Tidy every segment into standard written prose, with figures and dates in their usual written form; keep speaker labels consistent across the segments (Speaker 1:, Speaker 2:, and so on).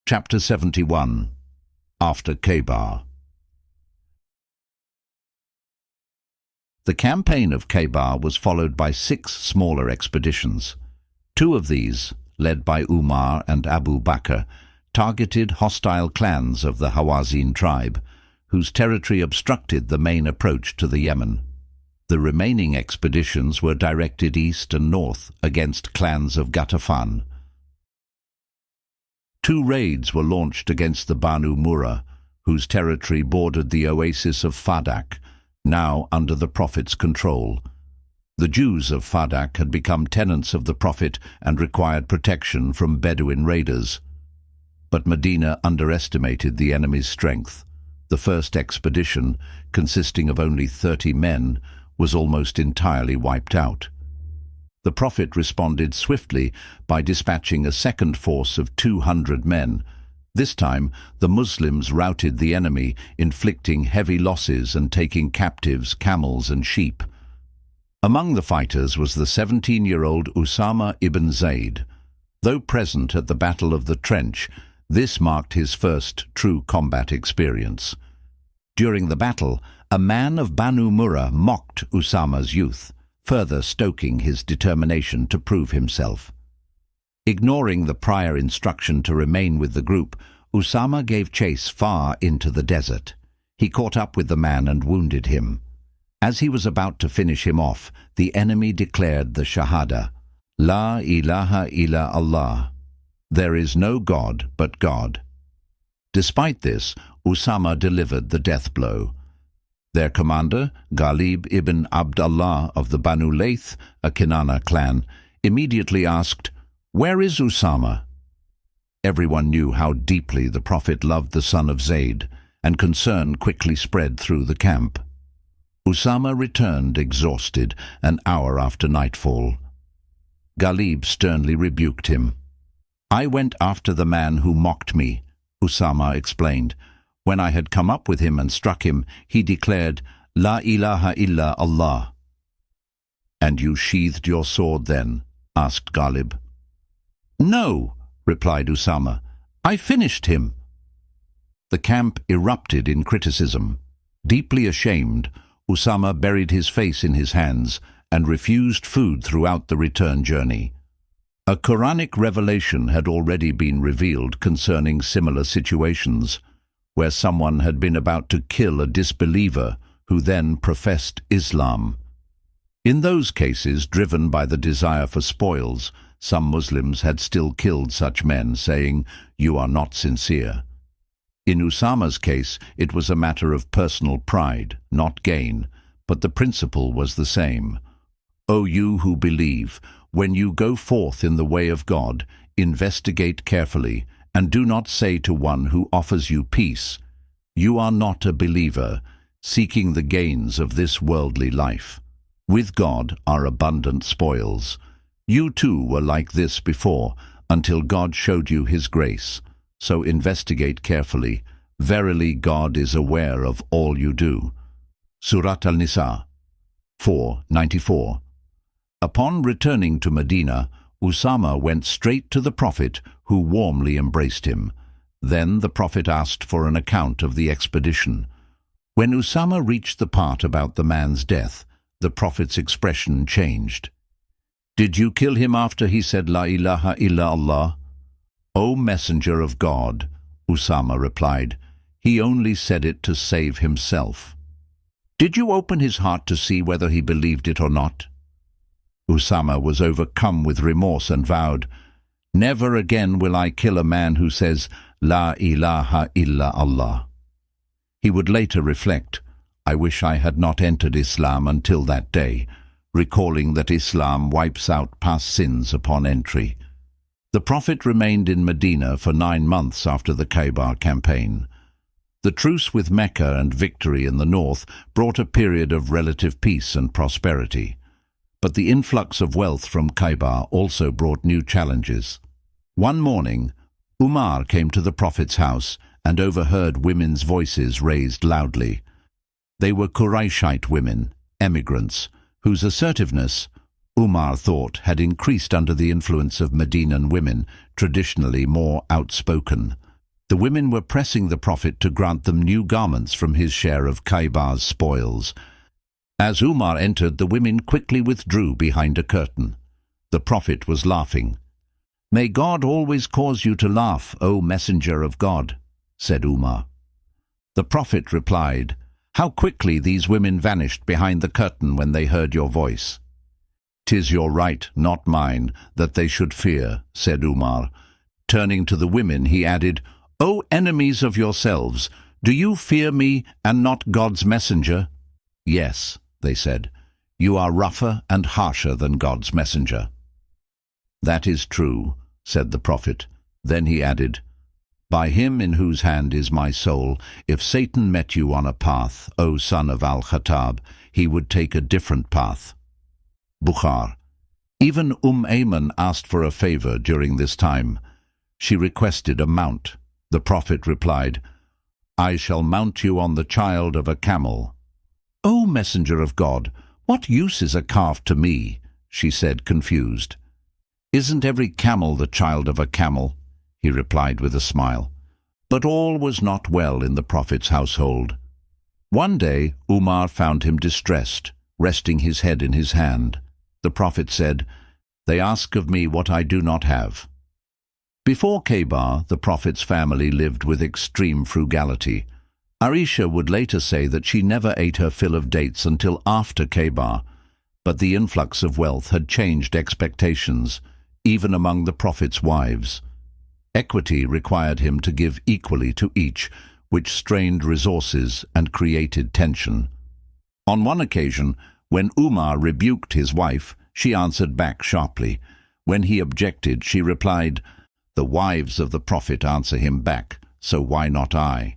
Speaker 1: Chapter 71. After Khaybar. The campaign of Khaybar was followed by 6 smaller expeditions. 2 of these, led by Umar and Abu Bakr, targeted hostile clans of the Hawazin tribe, whose territory obstructed the main approach to the Yemen. The remaining expeditions were directed east and north against clans of Ghatafan. 2 raids were launched against the Banu Murrah, whose territory bordered the oasis of Fadak, now under the Prophet's control. The Jews of Fadak had become tenants of the Prophet and required protection from Bedouin raiders. But Medina underestimated the enemy's strength. The first expedition, consisting of only 30 men, was almost entirely wiped out. The Prophet responded swiftly by dispatching a second force of 200 men. This time, the Muslims routed the enemy, inflicting heavy losses and taking captives camels and sheep. Among the fighters was the 17-year-old Usama ibn Zayd. Though present at the Battle of the Trench, this marked his first true combat experience. During the battle, a man of Banu Murrah mocked Usama's youth, further stoking his determination to prove himself. Ignoring the prior instruction to remain with the group, Usama gave chase far into the desert. He caught up with the man and wounded him. As he was about to finish him off, the enemy declared the Shahada, La ilaha illa Allah. There is no God but God. Despite this, Usama delivered the death blow. Their commander, Ghalib ibn Abdullah of the Banu Layth, a Kinana clan, immediately asked, "Where is Usama?" Everyone knew how deeply the Prophet loved the son of Zayd, and concern quickly spread through the camp. Usama returned exhausted an hour after nightfall. Ghalib sternly rebuked him. "I went after the man who mocked me," Usama explained. "When I had come up with him and struck him, he declared, 'La ilaha illa Allah.'" "And you sheathed your sword then?" asked Ghalib. "No," replied Usama. "I finished him." The camp erupted in criticism. Deeply ashamed, Usama buried his face in his hands and refused food throughout the return journey. A Quranic revelation had already been revealed concerning similar situations, where someone had been about to kill a disbeliever who then professed Islam. In those cases, driven by the desire for spoils, some Muslims had still killed such men, saying, "You are not sincere." In Usama's case, it was a matter of personal pride, not gain, but the principle was the same. "O you who believe, when you go forth in the way of God, investigate carefully, and do not say to one who offers you peace, 'You are not a believer,' seeking the gains of this worldly life. With God are abundant spoils. You too were like this before, until God showed you his grace. So investigate carefully. Verily God is aware of all you do." Surat Al-Nisa 4:94. Upon returning to Medina, Usama went straight to the Prophet, who warmly embraced him. Then the Prophet asked for an account of the expedition. When Usama reached the part about the man's death, the Prophet's expression changed. "Did you kill him after he said La ilaha illa Allah?" "O Messenger of God," Usama replied, "he only said it to save himself." "Did you open his heart to see whether he believed it or not?" Usama was overcome with remorse and vowed, "Never again will I kill a man who says, 'La ilaha illa Allah.'" He would later reflect, "I wish I had not entered Islam until that day," recalling that Islam wipes out past sins upon entry. The Prophet remained in Medina for 9 months after the Khaybar campaign. The truce with Mecca and victory in the north brought a period of relative peace and prosperity. But the influx of wealth from Khaybar also brought new challenges. One morning, Umar came to the Prophet's house and overheard women's voices raised loudly. They were Qurayshite women, emigrants, whose assertiveness, Umar thought, had increased under the influence of Medinan women, traditionally more outspoken. The women were pressing the Prophet to grant them new garments from his share of Khaybar's spoils. As Umar entered, the women quickly withdrew behind a curtain. The Prophet was laughing. "May God always cause you to laugh, O Messenger of God," said Umar. The Prophet replied, "How quickly these women vanished behind the curtain when they heard your voice." "'Tis your right, not mine, that they should fear," said Umar. Turning to the women, he added, "O enemies of yourselves, do you fear me and not God's messenger?" "Yes," they said, "you are rougher and harsher than God's messenger." "That is true," said the Prophet. Then he added, "By him in whose hand is my soul, if Satan met you on a path, O son of Al-Khattab, he would take a different path." Bukhar. Even Ayman asked for a favor during this time. She requested a mount. The Prophet replied, "I shall mount you on the child of a camel." "O Messenger of God, what use is a calf to me?" she said, confused. "Isn't every camel the child of a camel?" he replied with a smile. But all was not well in the Prophet's household. One day Umar found him distressed, resting his head in his hand. The Prophet said, "They ask of me what I do not have." Before Khaybar, the Prophet's family lived with extreme frugality. Aisha would later say that she never ate her fill of dates until after Khaybar, but the influx of wealth had changed expectations, even among the Prophet's wives. Equity required him to give equally to each, which strained resources and created tension. On one occasion, when Umar rebuked his wife, she answered back sharply. When he objected, she replied, "The wives of the Prophet answer him back, so why not I?"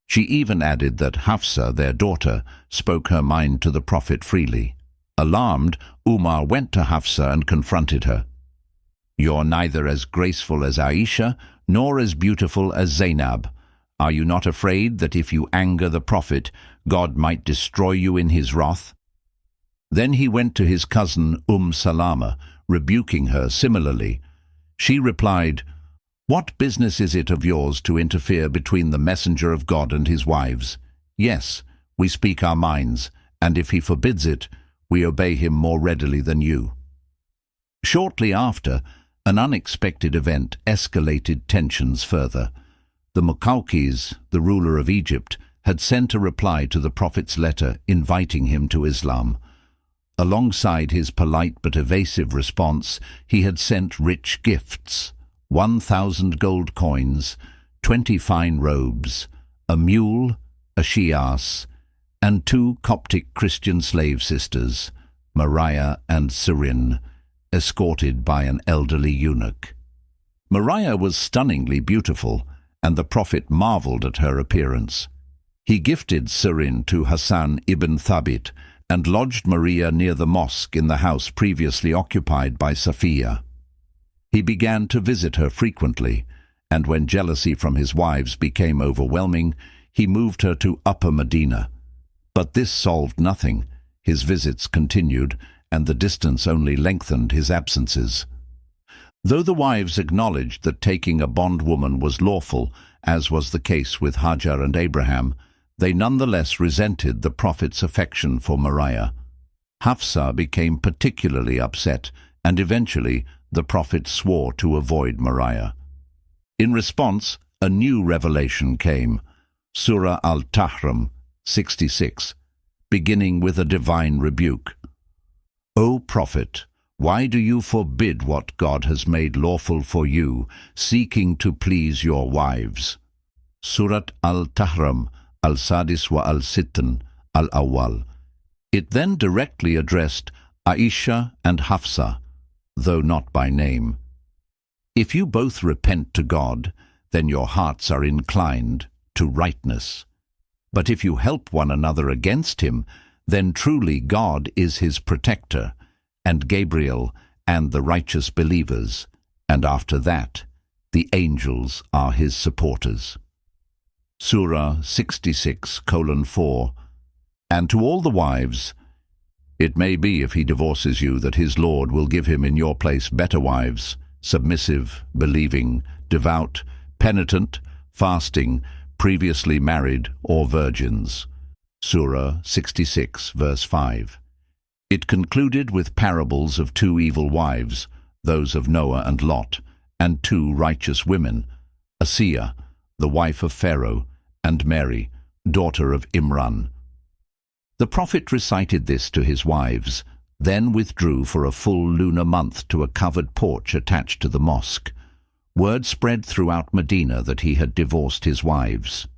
Speaker 1: She even added that Hafsa, their daughter, spoke her mind to the Prophet freely. Alarmed, Umar went to Hafsa and confronted her. "You're neither as graceful as Aisha, nor as beautiful as Zainab. Are you not afraid that if you anger the Prophet, God might destroy you in his wrath?" Then he went to his cousin Salama, rebuking her similarly. She replied, "What business is it of yours to interfere between the messenger of God and his wives? Yes, we speak our minds, and if he forbids it, we obey him more readily than you." Shortly after, an unexpected event escalated tensions further. The Muqawqis, the ruler of Egypt, had sent a reply to the Prophet's letter inviting him to Islam. Alongside his polite but evasive response, he had sent rich gifts: 1,000 gold coins, 20 fine robes, a mule, a she-ass, and 2 Coptic Christian slave sisters, Maria and Sirin, escorted by an elderly eunuch. Maria was stunningly beautiful, and the Prophet marveled at her appearance. He gifted Sirin to Hassan ibn Thabit and lodged Maria near the mosque in the house previously occupied by Safiya. He began to visit her frequently, and when jealousy from his wives became overwhelming, he moved her to Upper Medina. But this solved nothing. His visits continued, and the distance only lengthened his absences. Though the wives acknowledged that taking a bondwoman was lawful, as was the case with Hajar and Abraham, they nonetheless resented the Prophet's affection for Maria. Hafsa became particularly upset, and eventually the Prophet swore to avoid Maria. In response, a new revelation came, Surah Al-Tahrim 66, beginning with a divine rebuke. "O Prophet, why do you forbid what God has made lawful for you, seeking to please your wives?" Surat Al-Tahrim Al-Sadis wa Al-Sittan Al-Awwal. It then directly addressed Aisha and Hafsa, though not by name. If you both repent to God, then your hearts are inclined to rightness. But if you help one another against him, then truly God is his protector, and Gabriel and the righteous believers, and after that, the angels are his supporters. Surah 66:4. And to all the wives, it may be if he divorces you that his Lord will give him in your place better wives, submissive, believing, devout, penitent, fasting, previously married or virgins. Surah 66, verse 5. It concluded with parables of two evil wives, those of Noah and Lot, and two righteous women, Asiya, the wife of Pharaoh, and Mary, daughter of Imran. The prophet recited this to his wives, then withdrew for a full lunar month to a covered porch attached to the mosque. Word spread throughout Medina that he had divorced his wives.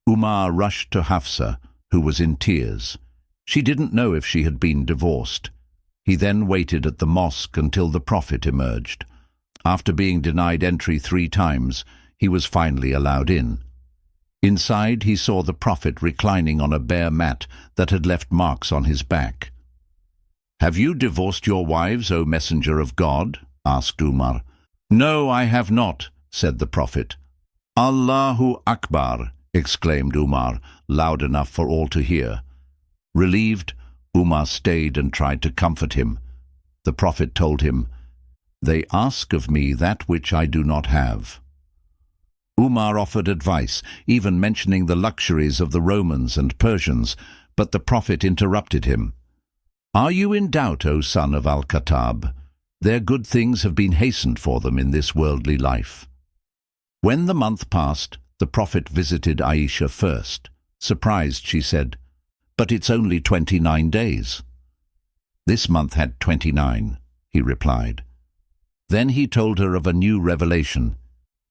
Speaker 1: Umar rushed to Hafsa, who was in tears. She didn't know if she had been divorced. He then waited at the mosque until the prophet emerged. After being denied entry 3 times, he was finally allowed in. Inside, he saw the prophet reclining on a bare mat that had left marks on his back. "Have you divorced your wives, O messenger of God?" asked Umar. "No, I have not," said the prophet. "Allahu Akbar," exclaimed Umar, loud enough for all to hear. Relieved, Umar stayed and tried to comfort him. The prophet told him, "They ask of me that which I do not have." Umar offered advice, even mentioning the luxuries of the Romans and Persians, but the prophet interrupted him. "Are you in doubt, O son of Al-Khattab? Their good things have been hastened for them in this worldly life." When the month passed, the prophet visited Aisha first. Surprised, she said, "But it's only 29 days." "This month had 29, he replied. Then he told her of a new revelation.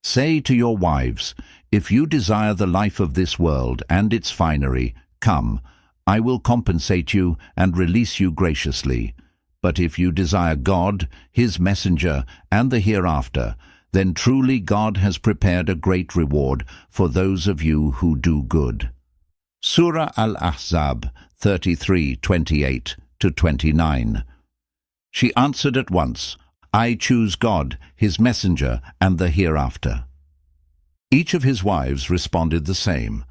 Speaker 1: "Say to your wives, if you desire the life of this world and its finery, come, I will compensate you and release you graciously. But if you desire God, His messenger, and the hereafter, then truly God has prepared a great reward for those of you who do good." Surah Al-Ahzab 33:28-29. She answered at once, "I choose God, His messenger, and the hereafter." Each of his wives responded the same.